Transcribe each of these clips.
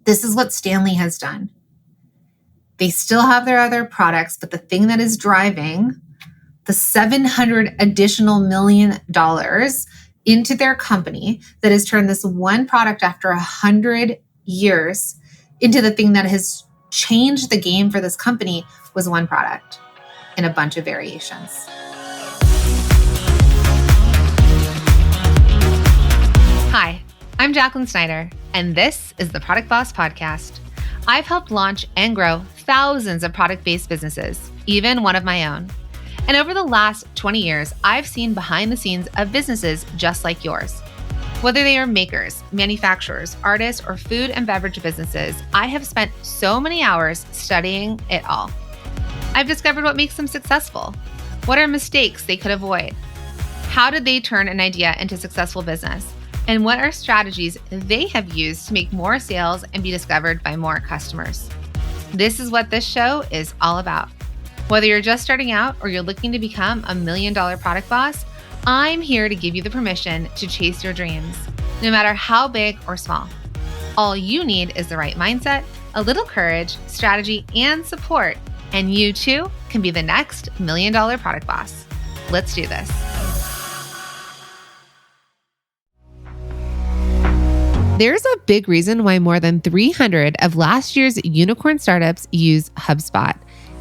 This is what Stanley has done. They still have their other products, but the thing that is driving the $700 additional million into their company that has turned this one product after 100 years into the thing that has changed the game for this company was one product in a bunch of variations. Hi, I'm Jacqueline Snyder, and this is the Product Boss Podcast. I've helped launch and grow thousands of product-based businesses, even one of my own. And over the last 20 years, I've seen behind the scenes of businesses just like yours. Whether they are makers, manufacturers, artists, or food and beverage businesses, I have spent so many hours studying it all. I've discovered what makes them successful. What are mistakes they could avoid? How did they turn an idea into successful business? And what are strategies they have used to make more sales and be discovered by more customers? This is what this show is all about. Whether you're just starting out or you're looking to become $1 million product boss, I'm here to give you the permission to chase your dreams, no matter how big or small. All you need is the right mindset, a little courage, strategy, and support, and you too can be the next $1 million product boss. Let's do this. There's a big reason why more than 300 of last year's unicorn startups use HubSpot.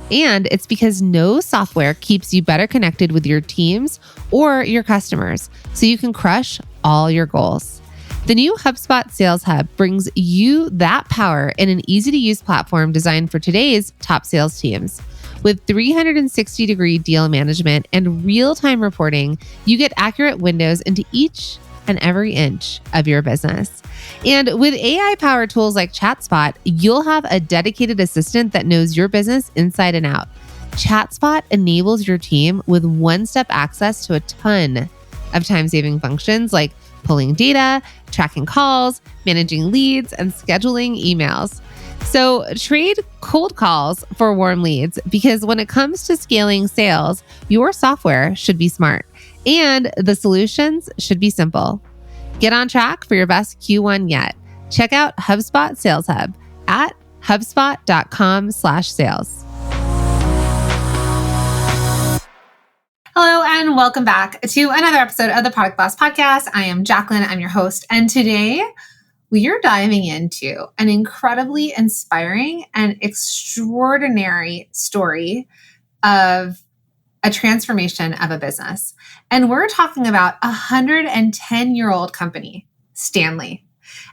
And it's because no software keeps you better connected with your teams or your customers, so you can crush all your goals. The new HubSpot Sales Hub brings you that power in an easy-to-use platform designed for today's top sales teams. With 360-degree deal management and real-time reporting, you get accurate windows into each and every inch of your business. And with AI-powered tools like ChatSpot, you'll have a dedicated assistant that knows your business inside and out. ChatSpot enables your team with one-step access to a ton of time-saving functions like pulling data, tracking calls, managing leads, and scheduling emails. So trade cold calls for warm leads, because when it comes to scaling sales, your software should be smart and the solutions should be simple. Get on track for your best Q1 yet. Check out HubSpot Sales Hub at hubspot.com/sales. Hello, and welcome back to another episode of the Product Boss Podcast. I am Jacqueline. I'm your host. And today we are diving into an incredibly inspiring and extraordinary story of a transformation of a business. And we're talking about a 110-year-old company, Stanley,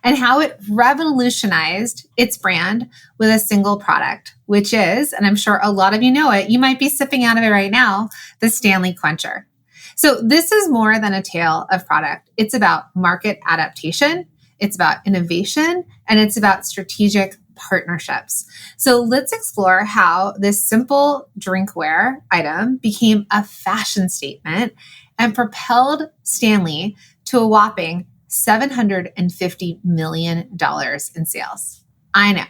and how it revolutionized its brand with a single product, which is, and I'm sure a lot of you know it, you might be sipping out of it right now, the Stanley Quencher. So this is more than a tale of product. It's about market adaptation, it's about innovation, and it's about strategic partnerships. So let's explore how this simple drinkware item became a fashion statement and propelled Stanley to a whopping $750 million in sales. I know.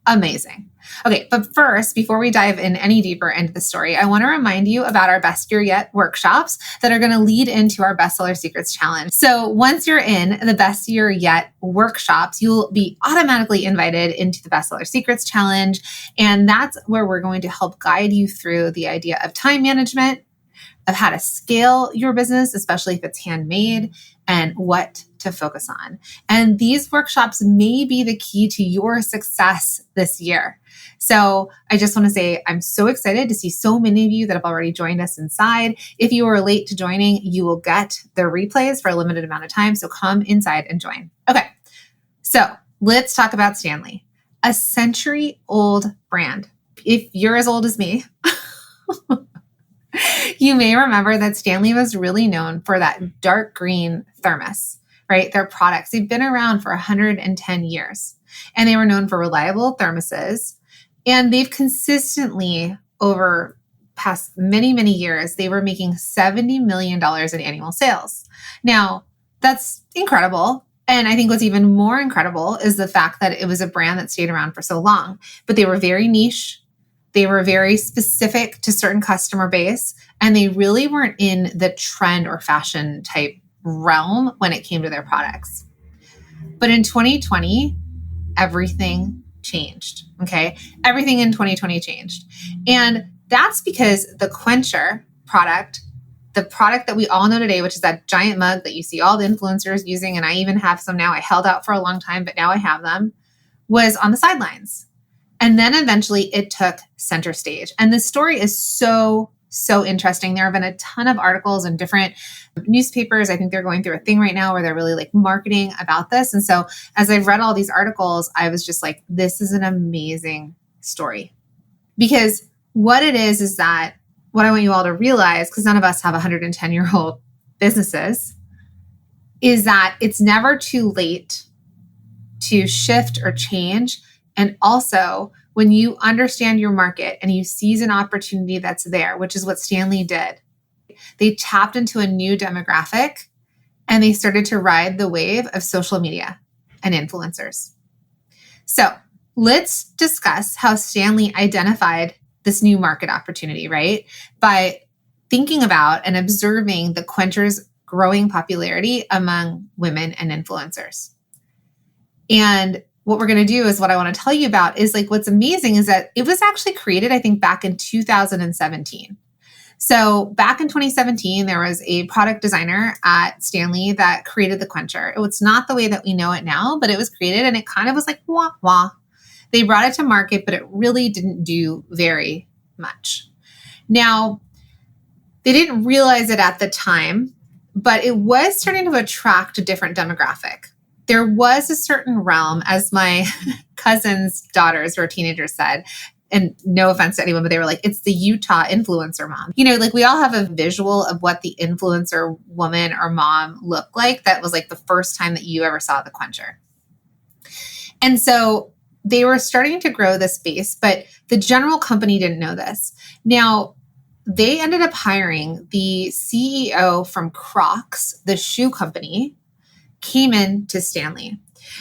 Amazing. Okay, but first, before we dive in any deeper into the story, I want to remind you about our Best Year Yet workshops that are going to lead into our Bestseller Secrets Challenge. So once you're in the Best Year Yet workshops, you'll be automatically invited into the Bestseller Secrets Challenge. And that's where we're going to help guide you through the idea of time management, of how to scale your business, especially if it's handmade, and what to focus on. And these workshops may be the key to your success this year. So I just want to say, I'm so excited to see so many of you that have already joined us inside. If you were late to joining, you will get the replays for a limited amount of time. So come inside and join. Okay. So let's talk about Stanley, a century-old brand. If you're as old as me, you may remember that Stanley was really known for that dark green thermos, right? Their products, they've been around for 110 years, and they were known for reliable thermoses. And they've consistently, over past many, many years, they were making $70 million in annual sales. Now, that's incredible. And I think what's even more incredible is the fact that it was a brand that stayed around for so long, but they were very niche. They were very specific to certain customer base, and they really weren't in the trend or fashion type realm when it came to their products. But in 2020, everything changed. Okay. Everything in 2020 changed. And that's because the Quencher product, the product that we all know today, which is that giant mug that you see all the influencers using, and I even have some now. I held out for a long time, but now I have them, was on the sidelines. And then eventually it took center stage. And this story is so interesting. There have been a ton of articles in different newspapers. I think they're going through a thing right now where they're really like marketing about this. And so as I've read all these articles, I was just like, this is an amazing story. Because what it is that what I want you all to realize, because none of us have 110-year-old businesses, is that it's never too late to shift or change. And also, when you understand your market and you seize an opportunity that's there, which is what Stanley did, they tapped into a new demographic and they started to ride the wave of social media and influencers. So let's discuss how Stanley identified this new market opportunity, right? By thinking about and observing the Quencher's growing popularity among women and influencers. And what we're going to do is what I want to tell you about is like, what's amazing is that it was actually created, I think, back in 2017. So back in 2017, there was a product designer at Stanley that created the Quencher. It was not the way that we know it now, but it was created and it kind of was like, wah, wah. They brought it to market, but it really didn't do very much. Now, they didn't realize it at the time, but it was starting to attract a different demographic. There was a certain realm, as my cousin's daughters who are teenagers said, and no offense to anyone, but they were like, it's the Utah influencer mom. You know, like we all have a visual of what the influencer woman or mom looked like. That was like the first time that you ever saw the Quencher. And so they were starting to grow this base, but the general company didn't know this. Now, they ended up hiring the CEO from Crocs, the shoe company, came in to Stanley.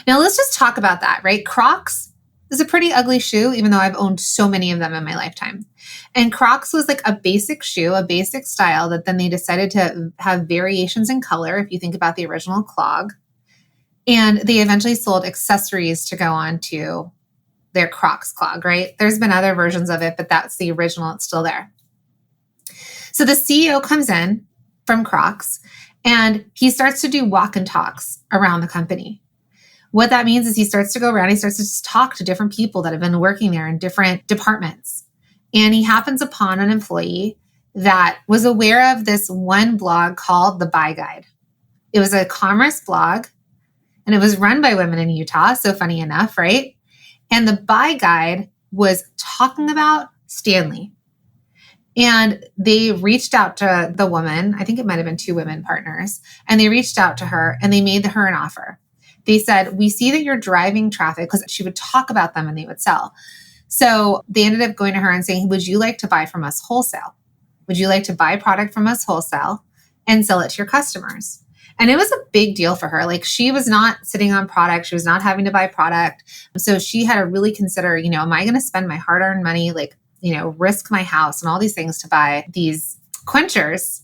Now, let's just talk about that, right? Crocs is a pretty ugly shoe, even though I've owned so many of them in my lifetime. And Crocs was like a basic shoe, a basic style that then they decided to have variations in color, if you think about the original clog. And they eventually sold accessories to go on to their Crocs clog, right? There's been other versions of it, but that's the original. It's still there. So the CEO comes in from Crocs and he starts to do walk and talks around the company. What that means is he starts to go around, he starts to just talk to different people that have been working there in different departments. And he happens upon an employee that was aware of this one blog called The Buy Guide. It was a commerce blog and it was run by women in Utah. So funny enough, right? And The Buy Guide was talking about Stanley. And they reached out to the woman, I think it might have been two women partners, and they reached out to her and they made her an offer. They said, we see that you're driving traffic, because she would talk about them and they would sell. So they ended up going to her and saying, would you like to buy from us wholesale? Would you like to buy product from us wholesale and sell it to your customers? And it was a big deal for her. Like she was not sitting on product. She was not having to buy product. So she had to really consider, am I going to spend my hard-earned money, risk my house and all these things to buy these Quenchers?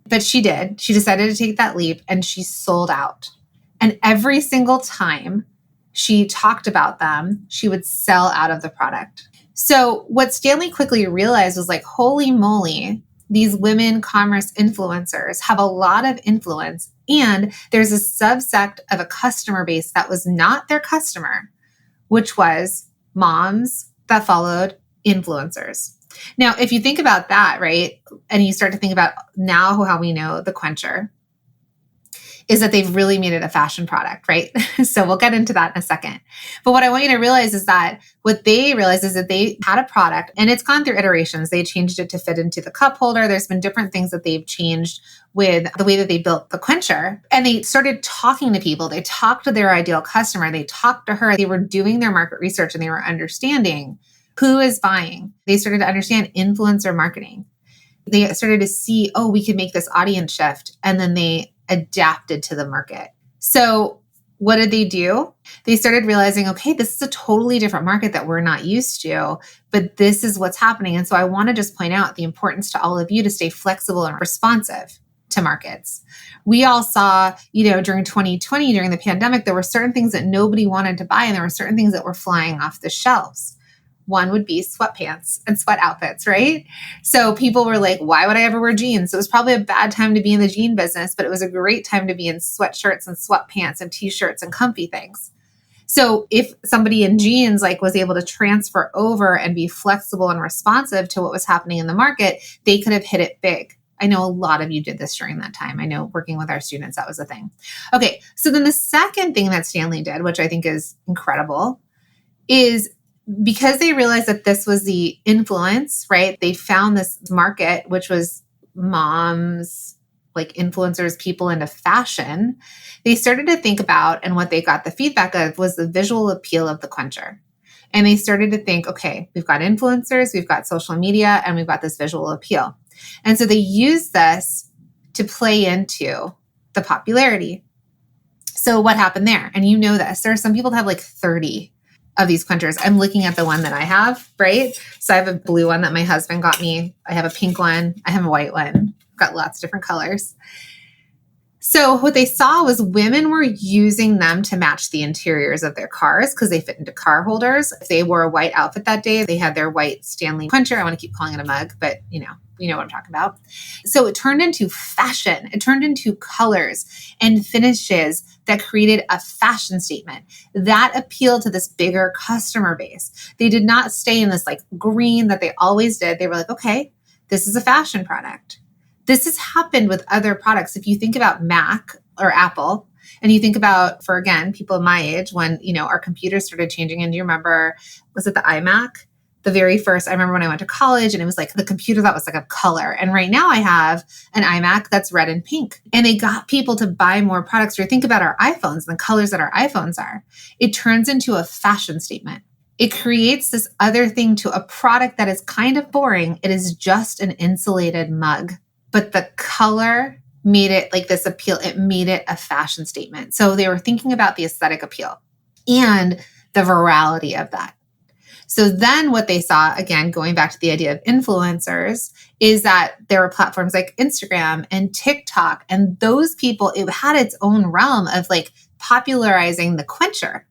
But she did. She decided to take that leap and she sold out. And every single time she talked about them, she would sell out of the product. So what Stanley quickly realized was like, holy moly, these women commerce influencers have a lot of influence. And there's a subsect of a customer base that was not their customer, which was moms that followed influencers. Now, if you think about that, right, and you start to think about now how we know the Quencher, is that they've really made it a fashion product, right? So we'll get into that in a second. But what I want you to realize is that what they realized is that they had a product and it's gone through iterations. They changed it to fit into the cup holder. There's been different things that they've changed with the way that they built the Quencher. And they started talking to people. They talked to their ideal customer. They talked to her. They were doing their market research and they were understanding who is buying. They started to understand influencer marketing. They started to see, we could make this audience shift. And then they adapted to the market. So what did they do? They started realizing, okay, this is a totally different market that we're not used to, but this is what's happening. And so I want to just point out the importance to all of you to stay flexible and responsive. to markets. We all saw, during 2020, during the pandemic, there were certain things that nobody wanted to buy, and there were certain things that were flying off the shelves. One would be sweatpants and sweat outfits, right? So people were like, why would I ever wear jeans? So it was probably a bad time to be in the jean business, but it was a great time to be in sweatshirts and sweatpants and t-shirts and comfy things. So if somebody in jeans was able to transfer over and be flexible and responsive to what was happening in the market, they could have hit it big. I know a lot of you did this during that time. I know working with our students, that was a thing. Okay, so then the second thing that Stanley did, which I think is incredible, is because they realized that this was the influence, right? They found this market, which was moms, influencers, people into fashion. They started to think about, and what they got the feedback of was the visual appeal of the Quencher. And they started to think, okay, we've got influencers, we've got social media, and we've got this visual appeal. And so they used this to play into the popularity. So what happened there? And you know this, there are some people that have 30 of these Quenchers. I'm looking at the one that I have, right? So I have a blue one that my husband got me. I have a pink one. I have a white one. I've got lots of different colors. So what they saw was women were using them to match the interiors of their cars because they fit into car holders. If they wore a white outfit that day, they had their white Stanley Quencher. I want to keep calling it a mug, but you know what I'm talking about. So it turned into fashion. It turned into colors and finishes that created a fashion statement that appealed to this bigger customer base. They did not stay in this green that they always did. They were like, okay, this is a fashion product. This has happened with other products. If you think about Mac or Apple, and you think about, for again, people my age, when, our computers started changing. And do you remember, was it the iMac? The very first, I remember when I went to college and it was the computer that was a color. And right now I have an iMac that's red and pink. And they got people to buy more products. Or think about our iPhones and the colors that our iPhones are. It turns into a fashion statement. It creates this other thing to a product that is kind of boring. It is just an insulated mug. But the color made it this appeal. It made it a fashion statement. So they were thinking about the aesthetic appeal and the virality of that. So then what they saw, again, going back to the idea of influencers, is that there were platforms like Instagram and TikTok, and those people, it had its own realm of popularizing the Quencher,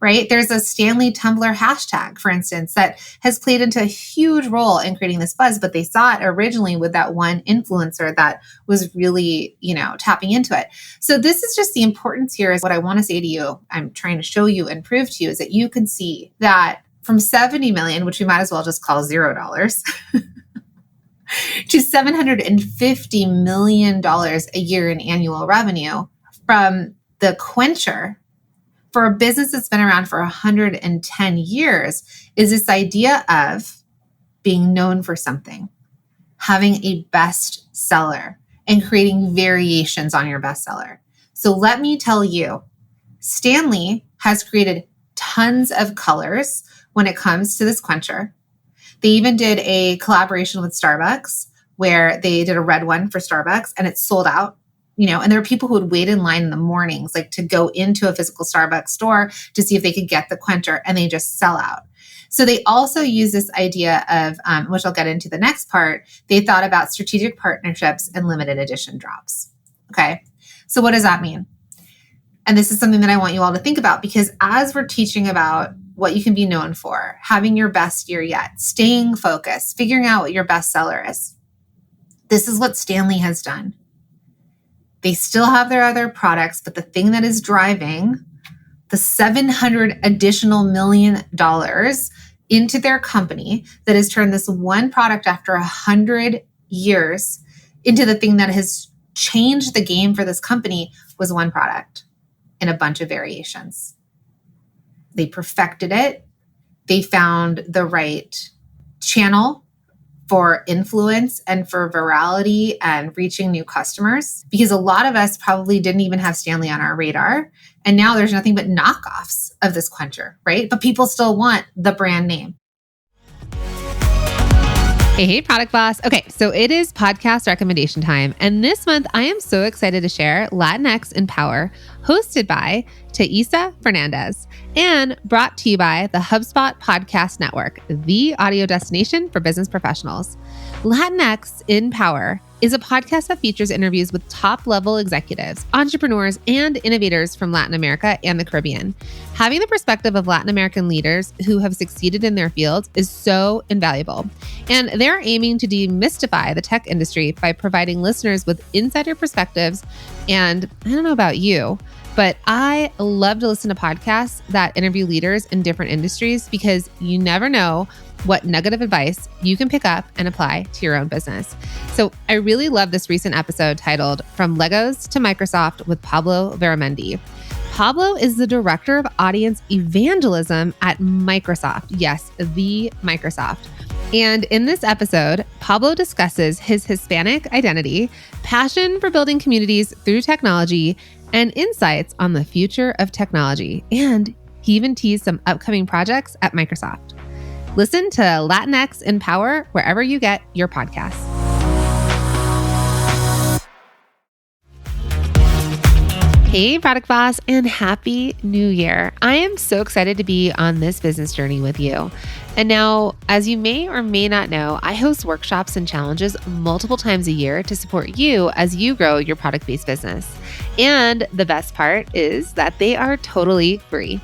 right? There's a Stanley Tumblr hashtag, for instance, that has played into a huge role in creating this buzz, but they saw it originally with that one influencer that was really, tapping into it. So this is just the importance here is what I want to say to you. I'm trying to show you and prove to you is that you can see that from 70 million, which we might as well just call $0, to $750 million a year in annual revenue from the Quencher for a business that's been around for 110 years is this idea of being known for something, having a best seller, and creating variations on your bestseller. So let me tell you, Stanley has created tons of colors when it comes to this Quencher. They even did a collaboration with Starbucks where they did a red one for Starbucks and it sold out, and there are people who would wait in line in the mornings, to go into a physical Starbucks store to see if they could get the Quencher, and they just sell out. So they also use this idea of, which I'll get into the next part, they thought about strategic partnerships and limited edition drops. Okay. So what does that mean? And this is something that I want you all to think about, because as we're teaching about what you can be known for, having your best year yet, staying focused, figuring out what your best seller is, this is what Stanley has done. They still have their other products, but the thing that is driving the $700 additional million into their company that has turned this one product after 100 years into the thing that has changed the game for this company was one product in a bunch of variations. They perfected it. They found the right channel for influence and for virality and reaching new customers, because a lot of us probably didn't even have Stanley on our radar. And now there's nothing but knockoffs of this Quencher, right? But people still want the brand name. Hey, Product Boss. Okay, so it is podcast recommendation time. And this month, I am so excited to share Latinx in Power, hosted by Taisa Fernandez, and brought to you by the HubSpot Podcast Network, the audio destination for business professionals. Latinx in Power is a podcast that features interviews with top-level executives, entrepreneurs, and innovators from Latin America and the Caribbean. Having the perspective of Latin American leaders who have succeeded in their fields is so invaluable. And they're aiming to demystify the tech industry by providing listeners with insider perspectives. And I don't know about you, but I love to listen to podcasts that interview leaders in different industries because you never know what nugget of advice you can pick up and apply to your own business. So I really love this recent episode titled From Legos to Microsoft with Pablo Veramendi. Pablo is the director of audience evangelism at Microsoft. Yes, the Microsoft. And in this episode, Pablo discusses his Hispanic identity, passion for building communities through technology, and insights on the future of technology. And he even teased some upcoming projects at Microsoft. Listen to Latinx in Power wherever you get your podcasts. Hey, Product Boss, and Happy New Year. I am so excited to be on this business journey with you. And now, as you may or may not know, I host workshops and challenges multiple times a year to support you as you grow your product-based business. And the best part is that they are totally free.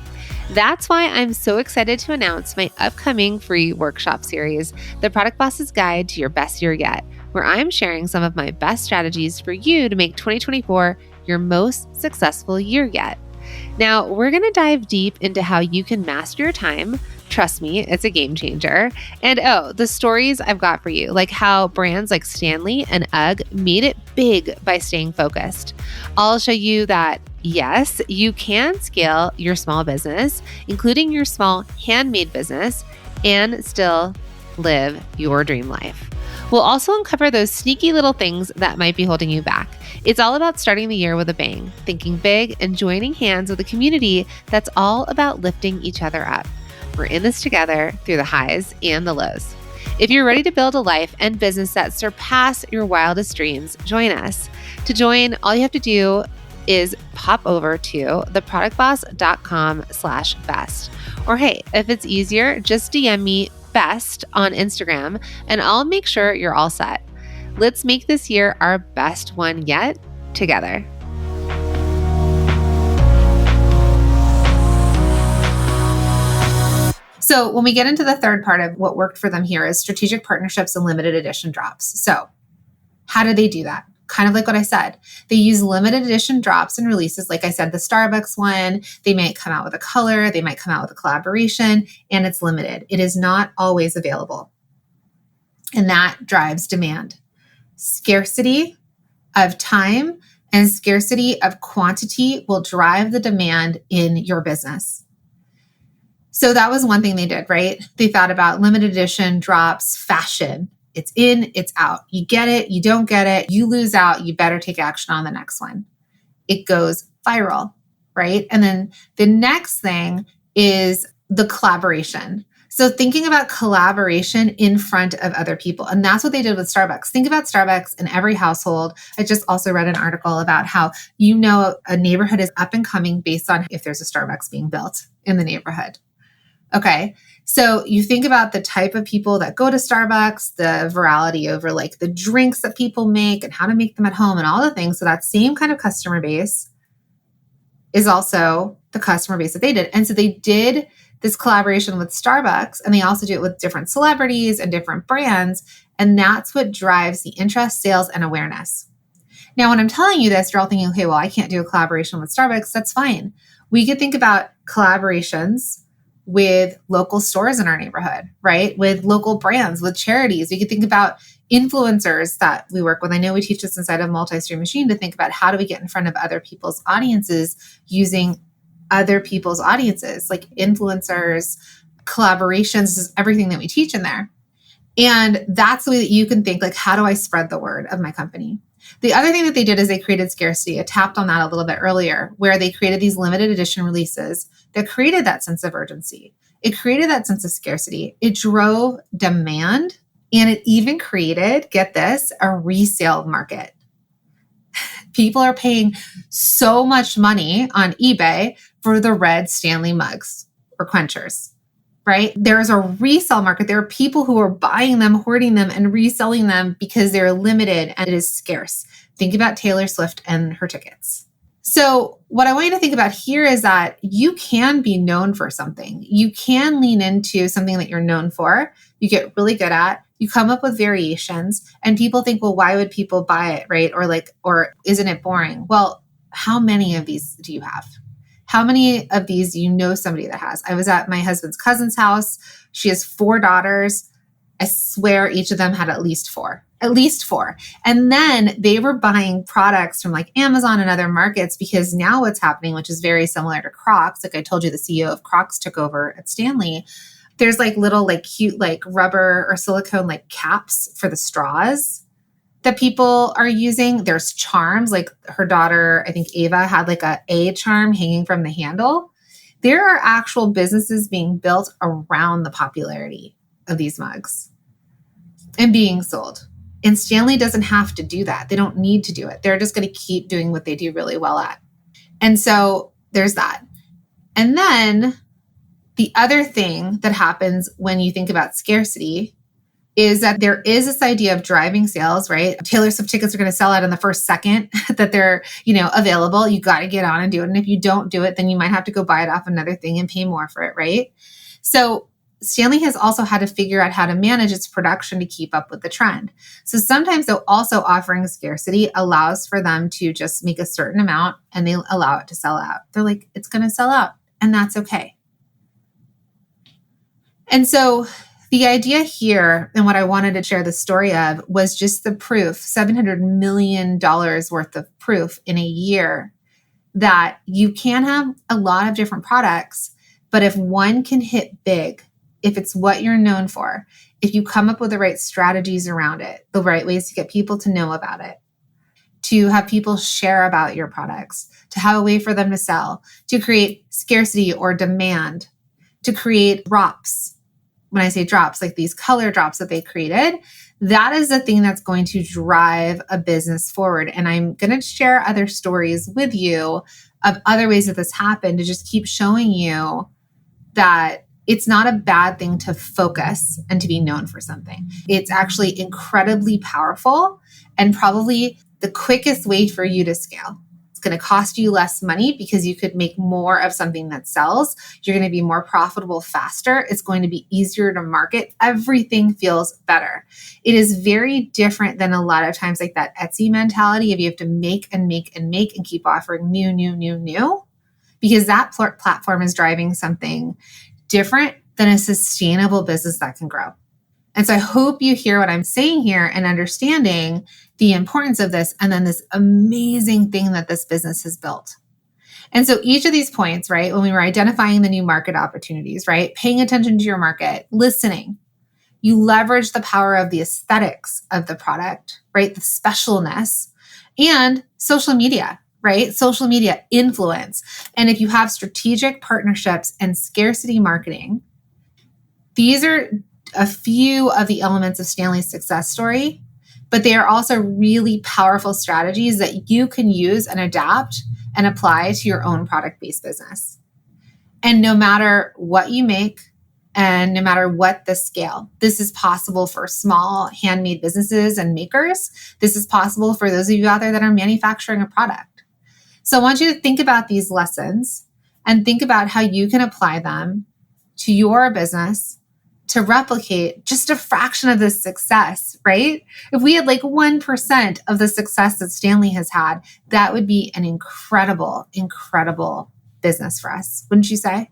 That's why I'm so excited to announce my upcoming free workshop series, The Product Boss's Guide to Your Best Year Yet, where I'm sharing some of my best strategies for you to make 2024 your most successful year yet. Now, we're going to dive deep into how you can master your time. Trust me, it's a game changer. And the stories I've got for you, like how brands like Stanley and UGG made it big by staying focused. I'll show you that, yes, you can scale your small business, including your small handmade business, and still live your dream life. We'll also uncover those sneaky little things that might be holding you back. It's all about starting the year with a bang, thinking big, and joining hands with a community that's all about lifting each other up. We're in this together through the highs and the lows. If you're ready to build a life and business that surpass your wildest dreams, join us. To join, all you have to do is pop over to theproductboss.com/best. Or hey, if it's easier, just DM me best on Instagram and I'll make sure you're all set. Let's make this year our best one yet together. So when we get into the third part of what worked for them here is strategic partnerships and limited edition drops. So how do they do that? Kind of like what I said. They use limited edition drops and releases. Like I said, the Starbucks one, they might come out with a color, they might come out with a collaboration, and it's limited. It is not always available. And that drives demand. Scarcity of time and scarcity of quantity will drive the demand in your business. So that was one thing they did, right? They thought about limited edition drops, fashion. It's in, it's out. You get it, you don't get it, you lose out, you better take action on the next one. It goes viral, right? And then the next thing is the collaboration. So thinking about collaboration in front of other people. And that's what they did with Starbucks. Think about Starbucks in every household. I just also read an article about how a neighborhood is up and coming based on if there's a Starbucks being built in the neighborhood. Okay. So you think about the type of people that go to Starbucks, the virality over like the drinks that people make and how to make them at home and all the things. So that same kind of customer base is also the customer base that they did. And so they did this collaboration with Starbucks, and they also do it with different celebrities and different brands. And that's what drives the interest, sales, and awareness. Now, when I'm telling you this, you're all thinking, okay, well, I can't do a collaboration with Starbucks. That's fine. We could think about collaborations with local stores in our neighborhood, right? With local brands, with charities. We could think about influencers that we work with. I know we teach this inside of Multi-Stream Machine to think about how do we get in front of other people's audiences using other people's audiences, like influencers, collaborations, is everything that we teach in there. And that's the way that you can think, like, how do I spread the word of my company? The other thing that they did is they created scarcity. I tapped on that a little bit earlier, where they created these limited edition releases that created that sense of urgency. It created that sense of scarcity. It drove demand, and it even created, get this, a resale market. People are paying so much money on eBay for the red Stanley mugs or Quenchers. right? There's a resale market. There are people who are buying them, hoarding them, and reselling them because they're limited and it is scarce. Think about Taylor Swift and her tickets. So what I want you to think about here is that you can be known for something. You can lean into something that you're known for. You get really good at. You come up with variations and people think, well, why would people buy it, right? Or isn't it boring? Well, how many of these do you have? How many of these do you know somebody that has? I was at my husband's cousin's house. She has 4 daughters. I swear each of them had at least four. And then they were buying products from like Amazon and other markets because now what's happening, which is very similar to Crocs, like I told you, the CEO of Crocs took over at Stanley. There's like little like cute like rubber or silicone like caps for the straws that people are using. There's charms, like her daughter, I think Ava, had like a charm hanging from the handle. There are actual businesses being built around the popularity of these mugs and being sold. And Stanley doesn't have to do that. They don't need to do it. They're just going to keep doing what they do really well at. And so there's that. And then the other thing that happens when you think about scarcity is that there is this idea of driving sales, right? Taylor Swift tickets are going to sell out in the first second that they're, available. You got to get on and do it. And if you don't do it, then you might have to go buy it off another thing and pay more for it, right? So Stanley has also had to figure out how to manage its production to keep up with the trend. So sometimes though, also offering scarcity allows for them to just make a certain amount and they allow it to sell out. They're like, it's going to sell out and that's okay. And so the idea here, and what I wanted to share the story of, was just the proof, $700 million worth of proof in a year, that you can have a lot of different products, but if one can hit big, if it's what you're known for, if you come up with the right strategies around it, the right ways to get people to know about it, to have people share about your products, to have a way for them to sell, to create scarcity or demand, to create drops. When I say drops, like these color drops that they created, that is the thing that's going to drive a business forward. And I'm going to share other stories with you of other ways that this happened to just keep showing you that it's not a bad thing to focus and to be known for something. It's actually incredibly powerful and probably the quickest way for you to scale. It's going to cost you less money because you could make more of something that sells. You're going to be more profitable faster. It's going to be easier to market. Everything feels better. It is very different than a lot of times like that Etsy mentality of you have to make and make and make and keep offering new, because that platform is driving something different than a sustainable business that can grow. And so I hope you hear what I'm saying here and understanding the importance of this and then this amazing thing that this business has built. And so each of these points, right, when we were identifying the new market opportunities, right, paying attention to your market, listening, you leverage the power of the aesthetics of the product, right, the specialness, and social media, right? Social media influence. And if you have strategic partnerships and scarcity marketing, these are a few of the elements of Stanley's success story, but they are also really powerful strategies that you can use and adapt and apply to your own product-based business. And no matter what you make and no matter what the scale, this is possible for small handmade businesses and makers. This is possible for those of you out there that are manufacturing a product. So I want you to think about these lessons and think about how you can apply them to your business to replicate just a fraction of this success, right? If we had like 1% of the success that Stanley has had, that would be an incredible, incredible business for us, wouldn't you say?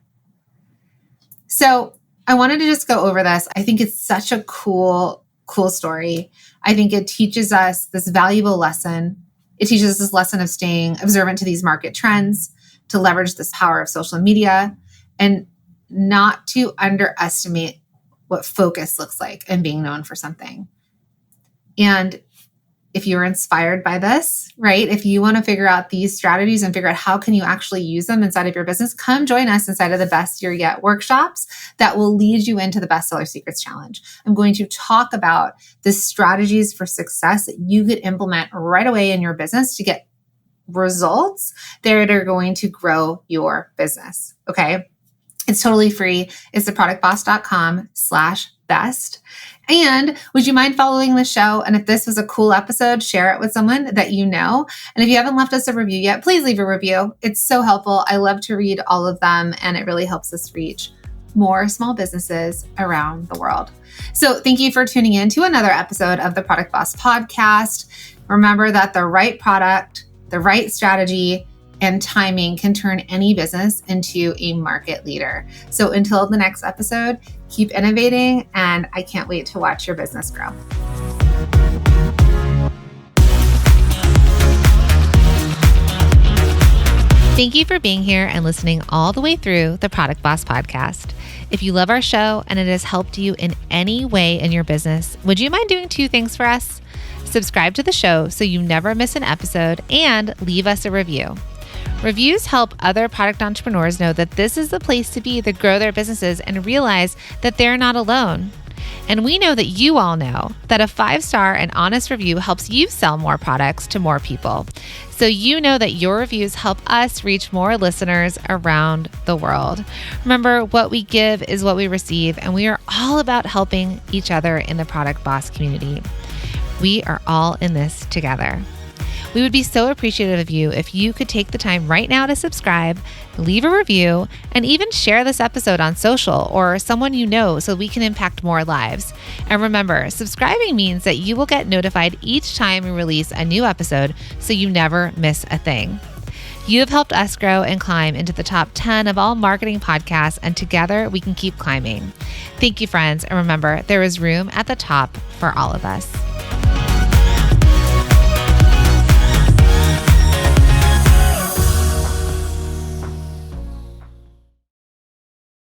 So I wanted to just go over this. I think it's such a cool story. I think it teaches us this valuable lesson. It teaches us this lesson of staying observant to these market trends, to leverage this power of social media, and not to underestimate what focus looks like and being known for something. And if you're inspired by this, right, if you want to figure out these strategies and figure out how can you actually use them inside of your business, come join us inside of the Best Year Yet workshops that will lead you into the Bestseller Secrets Challenge. I'm going to talk about the strategies for success that you could implement right away in your business to get results that are going to grow your business. Okay. It's totally free. It's theproductboss.com/best. And would you mind following the show? And if this was a cool episode, share it with someone that you know. And if you haven't left us a review yet, please leave a review. It's so helpful. I love to read all of them, and it really helps us reach more small businesses around the world. So thank you for tuning in to another episode of the Product Boss Podcast. Remember that the right product, the right strategy, and timing can turn any business into a market leader. So until the next episode, keep innovating, and I can't wait to watch your business grow. Thank you for being here and listening all the way through the Product Boss Podcast. If you love our show and it has helped you in any way in your business, would you mind doing 2 things for us? Subscribe to the show so you never miss an episode, and leave us a review. Reviews help other product entrepreneurs know that this is the place to be to grow their businesses and realize that they're not alone. And we know that you all know that a 5-star and honest review helps you sell more products to more people. So you know that your reviews help us reach more listeners around the world. Remember, what we give is what we receive, and we are all about helping each other in the Product Boss community. We are all in this together. We would be so appreciative of you if you could take the time right now to subscribe, leave a review, and even share this episode on social or someone you know so we can impact more lives. And remember, subscribing means that you will get notified each time we release a new episode so you never miss a thing. You have helped us grow and climb into the top 10 of all marketing podcasts, and together we can keep climbing. Thank you, friends. And remember, there is room at the top for all of us.